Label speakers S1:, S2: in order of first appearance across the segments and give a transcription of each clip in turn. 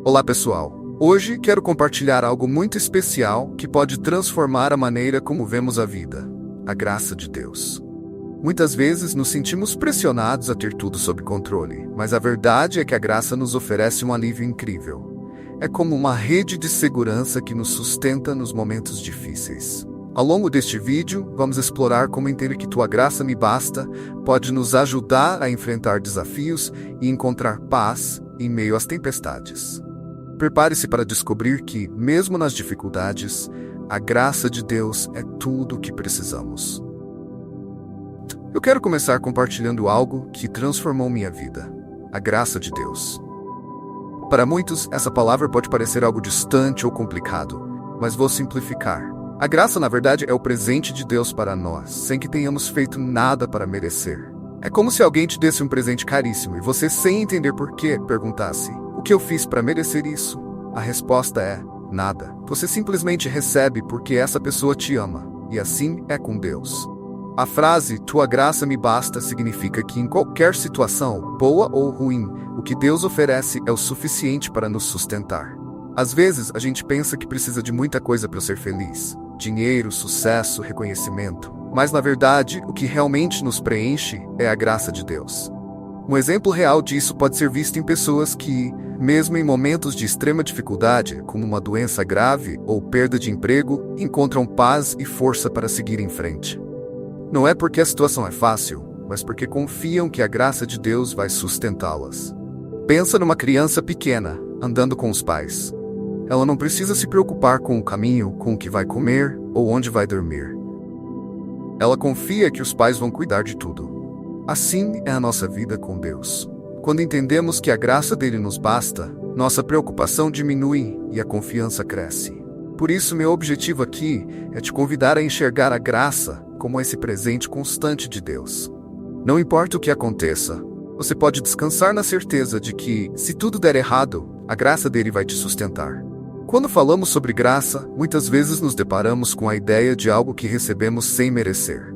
S1: Olá pessoal, hoje quero compartilhar algo muito especial que pode transformar a maneira como vemos a vida: a graça de Deus. Muitas vezes nos sentimos pressionados a ter tudo sob controle, mas a verdade é que a graça nos oferece um alívio incrível. É como uma rede de segurança que nos sustenta nos momentos difíceis. Ao longo deste vídeo, vamos explorar como entender que tua graça me basta pode nos ajudar a enfrentar desafios e encontrar paz em meio às tempestades. Prepare-se para descobrir que, mesmo nas dificuldades, a graça de Deus é tudo o que precisamos. Eu quero começar compartilhando algo que transformou minha vida: a graça de Deus. Para muitos, essa palavra pode parecer algo distante ou complicado, mas vou simplificar. A graça, na verdade, é o presente de Deus para nós, sem que tenhamos feito nada para merecer. É como se alguém te desse um presente caríssimo e você, sem entender por quê, perguntasse: o que eu fiz para merecer isso? A resposta é: nada. Você simplesmente recebe porque essa pessoa te ama, e assim é com Deus. A frase "tua graça me basta" significa que em qualquer situação, boa ou ruim, o que Deus oferece é o suficiente para nos sustentar. Às vezes, a gente pensa que precisa de muita coisa para ser feliz: dinheiro, sucesso, reconhecimento. Mas, na verdade, o que realmente nos preenche é a graça de Deus. Um exemplo real disso pode ser visto em pessoas que, mesmo em momentos de extrema dificuldade, como uma doença grave ou perda de emprego, encontram paz e força para seguir em frente. Não é porque a situação é fácil, mas porque confiam que a graça de Deus vai sustentá-las. Pensa numa criança pequena, andando com os pais. Ela não precisa se preocupar com o caminho, com o que vai comer ou onde vai dormir. Ela confia que os pais vão cuidar de tudo. Assim é a nossa vida com Deus. Quando entendemos que a graça dele nos basta, nossa preocupação diminui e a confiança cresce. Por isso, meu objetivo aqui é te convidar a enxergar a graça como esse presente constante de Deus. Não importa o que aconteça, você pode descansar na certeza de que, se tudo der errado, a graça dele vai te sustentar. Quando falamos sobre graça, muitas vezes nos deparamos com a ideia de algo que recebemos sem merecer.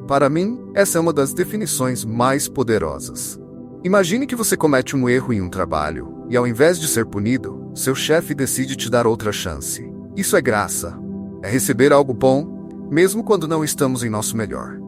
S1: Para mim, essa é uma das definições mais poderosas. Imagine que você comete um erro em um trabalho, e ao invés de ser punido, seu chefe decide te dar outra chance. Isso é graça. É receber algo bom, mesmo quando não estamos em nosso melhor.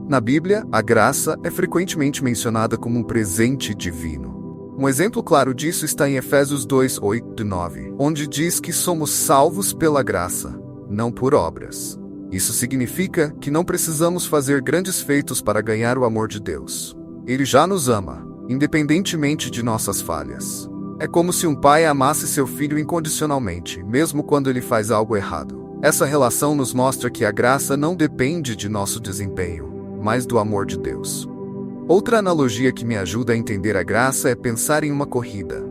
S1: Na Bíblia, a graça é frequentemente mencionada como um presente divino. Um exemplo claro disso está em Efésios 2, 8 e 9, onde diz que somos salvos pela graça, não por obras. Isso significa que não precisamos fazer grandes feitos para ganhar o amor de Deus. Ele já nos ama, independentemente de nossas falhas. É como se um pai amasse seu filho incondicionalmente, mesmo quando ele faz algo errado. Essa relação nos mostra que a graça não depende de nosso desempenho, mas do amor de Deus. Outra analogia que me ajuda a entender a graça é pensar em uma corrida.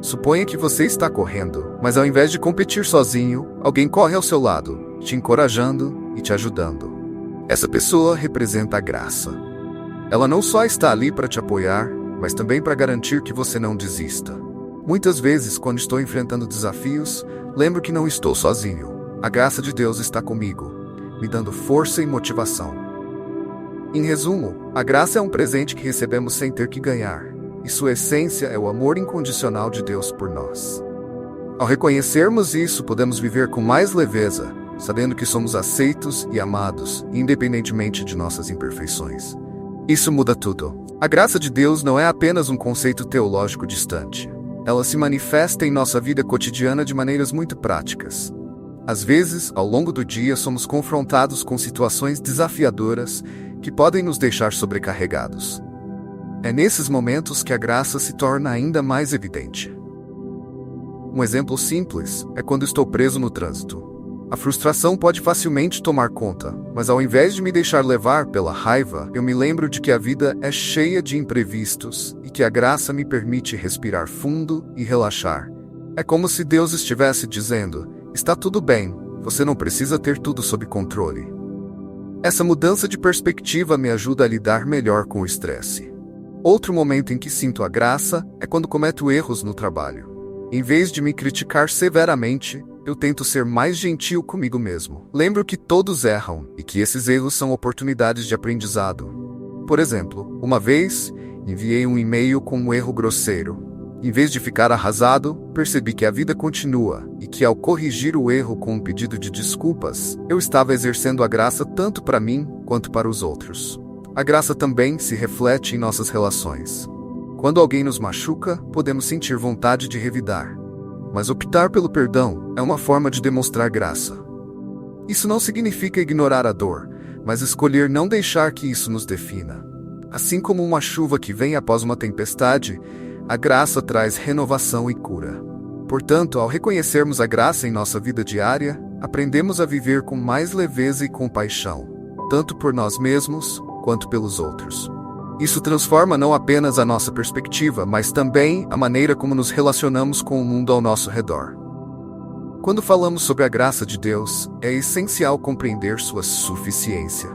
S1: Suponha que você está correndo, mas ao invés de competir sozinho, alguém corre ao seu lado, te encorajando e te ajudando. Essa pessoa representa a graça. Ela não só está ali para te apoiar, mas também para garantir que você não desista. Muitas vezes, quando estou enfrentando desafios, lembro que não estou sozinho. A graça de Deus está comigo, me dando força e motivação. Em resumo, a graça é um presente que recebemos sem ter que ganhar, e sua essência é o amor incondicional de Deus por nós. Ao reconhecermos isso, podemos viver com mais leveza, sabendo que somos aceitos e amados, independentemente de nossas imperfeições. Isso muda tudo. A graça de Deus não é apenas um conceito teológico distante. Ela se manifesta em nossa vida cotidiana de maneiras muito práticas. Às vezes, ao longo do dia, somos confrontados com situações desafiadoras que podem nos deixar sobrecarregados. É nesses momentos que a graça se torna ainda mais evidente. Um exemplo simples é quando estou preso no trânsito. A frustração pode facilmente tomar conta, mas ao invés de me deixar levar pela raiva, eu me lembro de que a vida é cheia de imprevistos e que a graça me permite respirar fundo e relaxar. É como se Deus estivesse dizendo: está tudo bem, você não precisa ter tudo sob controle. Essa mudança de perspectiva me ajuda a lidar melhor com o estresse. Outro momento em que sinto a graça é quando cometo erros no trabalho. Em vez de me criticar severamente, eu tento ser mais gentil comigo mesmo. Lembro que todos erram e que esses erros são oportunidades de aprendizado. Por exemplo, uma vez, enviei um e-mail com um erro grosseiro. Em vez de ficar arrasado, percebi que a vida continua e que, ao corrigir o erro com um pedido de desculpas, eu estava exercendo a graça tanto para mim quanto para os outros. A graça também se reflete em nossas relações. Quando alguém nos machuca, podemos sentir vontade de revidar. Mas optar pelo perdão é uma forma de demonstrar graça. Isso não significa ignorar a dor, mas escolher não deixar que isso nos defina. Assim como uma chuva que vem após uma tempestade, a graça traz renovação e cura. Portanto, ao reconhecermos a graça em nossa vida diária, aprendemos a viver com mais leveza e compaixão, tanto por nós mesmos quanto pelos outros. Isso transforma não apenas a nossa perspectiva, mas também a maneira como nos relacionamos com o mundo ao nosso redor. Quando falamos sobre a graça de Deus, é essencial compreender sua suficiência.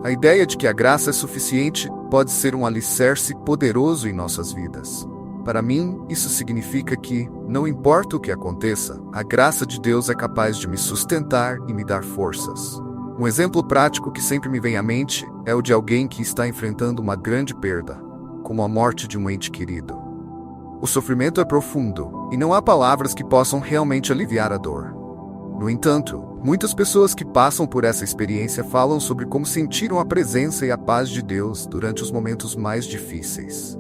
S1: A ideia de que a graça é suficiente pode ser um alicerce poderoso em nossas vidas. Para mim, isso significa que, não importa o que aconteça, a graça de Deus é capaz de me sustentar e me dar forças. Um exemplo prático que sempre me vem à mente é o de alguém que está enfrentando uma grande perda, como a morte de um ente querido. O sofrimento é profundo, e não há palavras que possam realmente aliviar a dor. No entanto, muitas pessoas que passam por essa experiência falam sobre como sentiram a presença e a paz de Deus durante os momentos mais difíceis.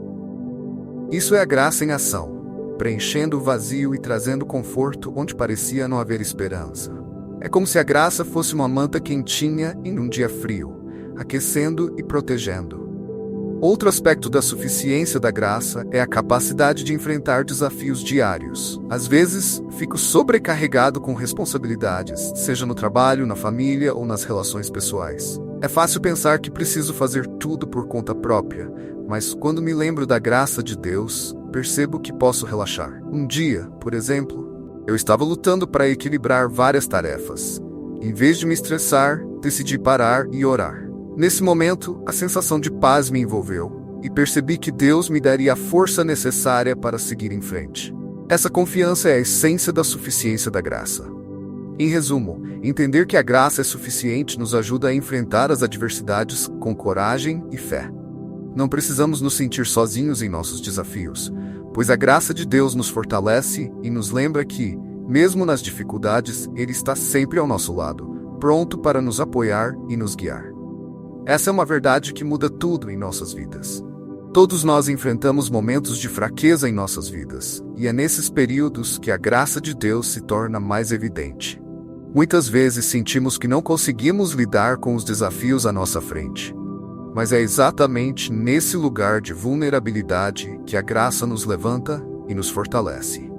S1: Isso é a graça em ação, preenchendo o vazio e trazendo conforto onde parecia não haver esperança. É como se a graça fosse uma manta quentinha em um dia frio, aquecendo e protegendo. Outro aspecto da suficiência da graça é a capacidade de enfrentar desafios diários. Às vezes, fico sobrecarregado com responsabilidades, seja no trabalho, na família ou nas relações pessoais. É fácil pensar que preciso fazer tudo por conta própria, mas quando me lembro da graça de Deus, percebo que posso relaxar. Um dia, por exemplo, eu estava lutando para equilibrar várias tarefas. Em vez de me estressar, decidi parar e orar. Nesse momento, a sensação de paz me envolveu, e percebi que Deus me daria a força necessária para seguir em frente. Essa confiança é a essência da suficiência da graça. Em resumo, entender que a graça é suficiente nos ajuda a enfrentar as adversidades com coragem e fé. Não precisamos nos sentir sozinhos em nossos desafios, pois a graça de Deus nos fortalece e nos lembra que, mesmo nas dificuldades, Ele está sempre ao nosso lado, pronto para nos apoiar e nos guiar. Essa é uma verdade que muda tudo em nossas vidas. Todos nós enfrentamos momentos de fraqueza em nossas vidas, e é nesses períodos que a graça de Deus se torna mais evidente. Muitas vezes sentimos que não conseguimos lidar com os desafios à nossa frente. Mas é exatamente nesse lugar de vulnerabilidade que a graça nos levanta e nos fortalece.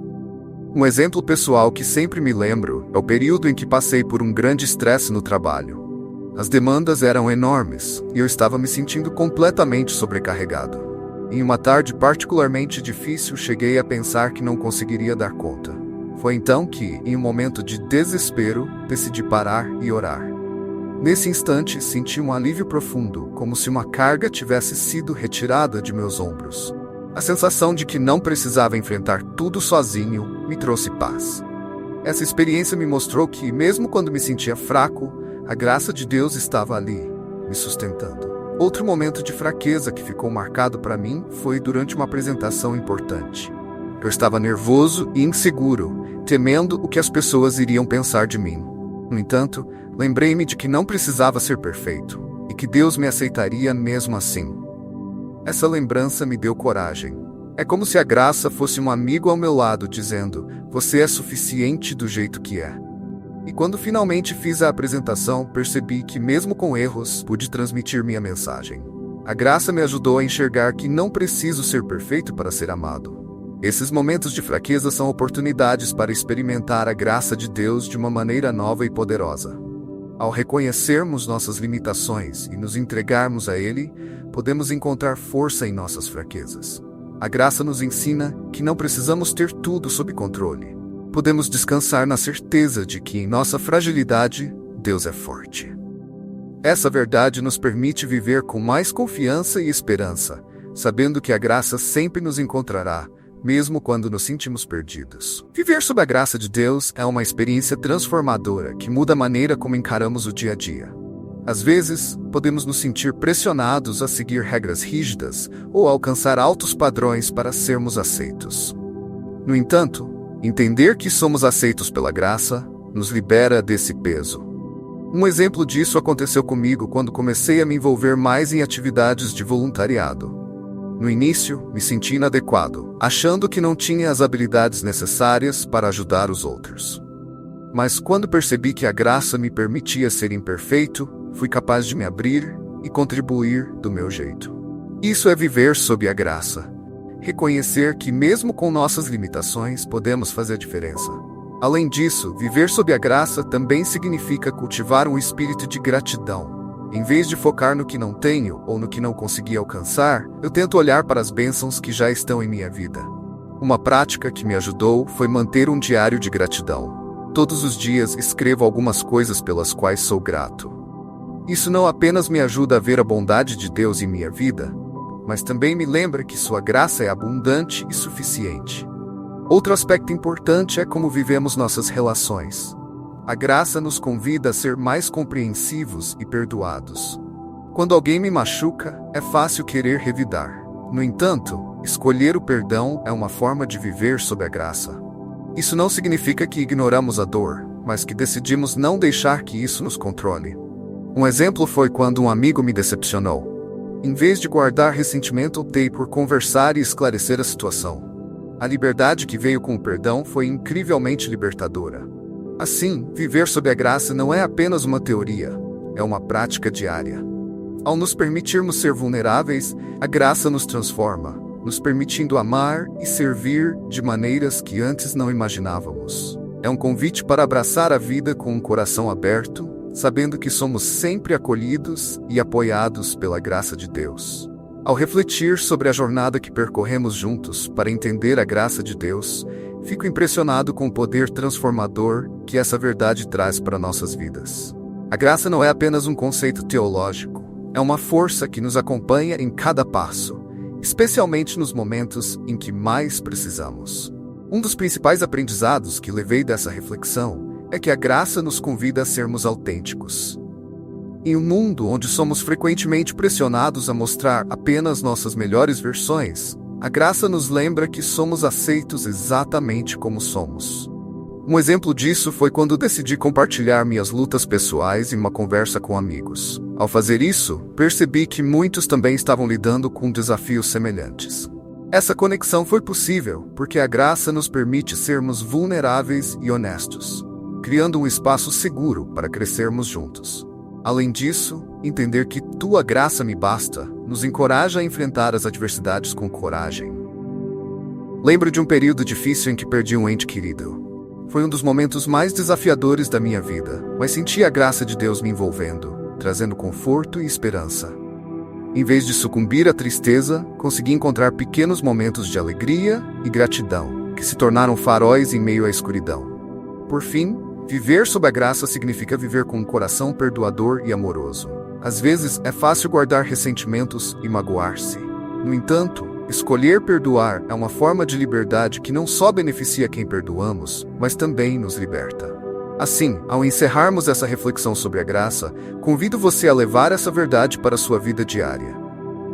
S1: Um exemplo pessoal que sempre me lembro é o período em que passei por um grande estresse no trabalho. As demandas eram enormes e eu estava me sentindo completamente sobrecarregado. Em uma tarde particularmente difícil, cheguei a pensar que não conseguiria dar conta. Foi então que, em um momento de desespero, decidi parar e orar. Nesse instante, senti um alívio profundo, como se uma carga tivesse sido retirada de meus ombros. A sensação de que não precisava enfrentar tudo sozinho me trouxe paz. Essa experiência me mostrou que, mesmo quando me sentia fraco, a graça de Deus estava ali, me sustentando. Outro momento de fraqueza que ficou marcado para mim foi durante uma apresentação importante. Eu estava nervoso e inseguro, temendo o que as pessoas iriam pensar de mim. No entanto, lembrei-me de que não precisava ser perfeito, e que Deus me aceitaria mesmo assim. Essa lembrança me deu coragem. É como se a graça fosse um amigo ao meu lado, dizendo: "Você é suficiente do jeito que é." E quando finalmente fiz a apresentação, percebi que, mesmo com erros, pude transmitir minha mensagem. A graça me ajudou a enxergar que não preciso ser perfeito para ser amado. Esses momentos de fraqueza são oportunidades para experimentar a graça de Deus de uma maneira nova e poderosa. Ao reconhecermos nossas limitações e nos entregarmos a Ele, podemos encontrar força em nossas fraquezas. A graça nos ensina que não precisamos ter tudo sob controle. Podemos descansar na certeza de que, em nossa fragilidade, Deus é forte. Essa verdade nos permite viver com mais confiança e esperança, sabendo que a graça sempre nos encontrará, mesmo quando nos sentimos perdidos. Viver sob a graça de Deus é uma experiência transformadora que muda a maneira como encaramos o dia a dia. Às vezes, podemos nos sentir pressionados a seguir regras rígidas ou alcançar altos padrões para sermos aceitos. No entanto, entender que somos aceitos pela graça nos libera desse peso. Um exemplo disso aconteceu comigo quando comecei a me envolver mais em atividades de voluntariado. No início, me senti inadequado, achando que não tinha as habilidades necessárias para ajudar os outros. Mas quando percebi que a graça me permitia ser imperfeito, fui capaz de me abrir e contribuir do meu jeito. Isso é viver sob a graça. Reconhecer que mesmo com nossas limitações podemos fazer diferença. Além disso, viver sob a graça também significa cultivar um espírito de gratidão. Em vez de focar no que não tenho ou no que não consegui alcançar, eu tento olhar para as bênçãos que já estão em minha vida. Uma prática que me ajudou foi manter um diário de gratidão. Todos os dias escrevo algumas coisas pelas quais sou grato. Isso não apenas me ajuda a ver a bondade de Deus em minha vida, mas também me lembra que sua graça é abundante e suficiente. Outro aspecto importante é como vivemos nossas relações. A graça nos convida a ser mais compreensivos e perdoados. Quando alguém me machuca, é fácil querer revidar. No entanto, escolher o perdão é uma forma de viver sob a graça. Isso não significa que ignoramos a dor, mas que decidimos não deixar que isso nos controle. Um exemplo foi quando um amigo me decepcionou. Em vez de guardar ressentimento, optei por conversar e esclarecer a situação. A liberdade que veio com o perdão foi incrivelmente libertadora. Assim, viver sob a graça não é apenas uma teoria, é uma prática diária. Ao nos permitirmos ser vulneráveis, a graça nos transforma, nos permitindo amar e servir de maneiras que antes não imaginávamos. É um convite para abraçar a vida com um coração aberto, sabendo que somos sempre acolhidos e apoiados pela graça de Deus. Ao refletir sobre a jornada que percorremos juntos para entender a graça de Deus, fico impressionado com o poder transformador que essa verdade traz para nossas vidas. A graça não é apenas um conceito teológico, é uma força que nos acompanha em cada passo, especialmente nos momentos em que mais precisamos. Um dos principais aprendizados que levei dessa reflexão é que a graça nos convida a sermos autênticos. Em um mundo onde somos frequentemente pressionados a mostrar apenas nossas melhores versões, a graça nos lembra que somos aceitos exatamente como somos. Um exemplo disso foi quando decidi compartilhar minhas lutas pessoais em uma conversa com amigos. Ao fazer isso, percebi que muitos também estavam lidando com desafios semelhantes. Essa conexão foi possível porque a graça nos permite sermos vulneráveis e honestos, criando um espaço seguro para crescermos juntos. Além disso, entender que tua graça me basta nos encoraja a enfrentar as adversidades com coragem. Lembro de um período difícil em que perdi um ente querido. Foi um dos momentos mais desafiadores da minha vida, mas senti a graça de Deus me envolvendo, trazendo conforto e esperança. Em vez de sucumbir à tristeza, consegui encontrar pequenos momentos de alegria e gratidão, que se tornaram faróis em meio à escuridão. Por fim, viver sob a graça significa viver com um coração perdoador e amoroso. Às vezes, é fácil guardar ressentimentos e magoar-se. No entanto, escolher perdoar é uma forma de liberdade que não só beneficia quem perdoamos, mas também nos liberta. Assim, ao encerrarmos essa reflexão sobre a graça, convido você a levar essa verdade para a sua vida diária.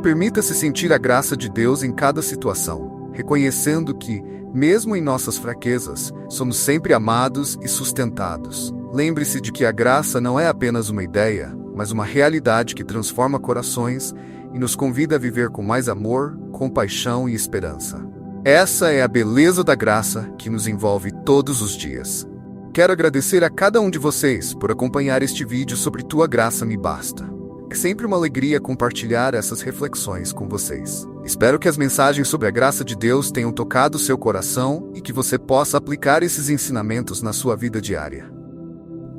S1: Permita-se sentir a graça de Deus em cada situação, reconhecendo que, mesmo em nossas fraquezas, somos sempre amados e sustentados. Lembre-se de que a graça não é apenas uma ideia, mas uma realidade que transforma corações e nos convida a viver com mais amor, compaixão e esperança. Essa é a beleza da graça que nos envolve todos os dias. Quero agradecer a cada um de vocês por acompanhar este vídeo sobre Tua Graça Me Basta. É sempre uma alegria compartilhar essas reflexões com vocês. Espero que as mensagens sobre a graça de Deus tenham tocado seu coração e que você possa aplicar esses ensinamentos na sua vida diária.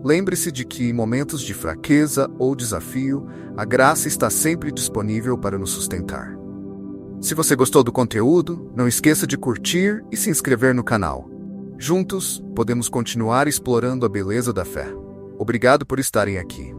S1: Lembre-se de que em momentos de fraqueza ou desafio, a graça está sempre disponível para nos sustentar. Se você gostou do conteúdo, não esqueça de curtir e se inscrever no canal. Juntos, podemos continuar explorando a beleza da fé. Obrigado por estarem aqui.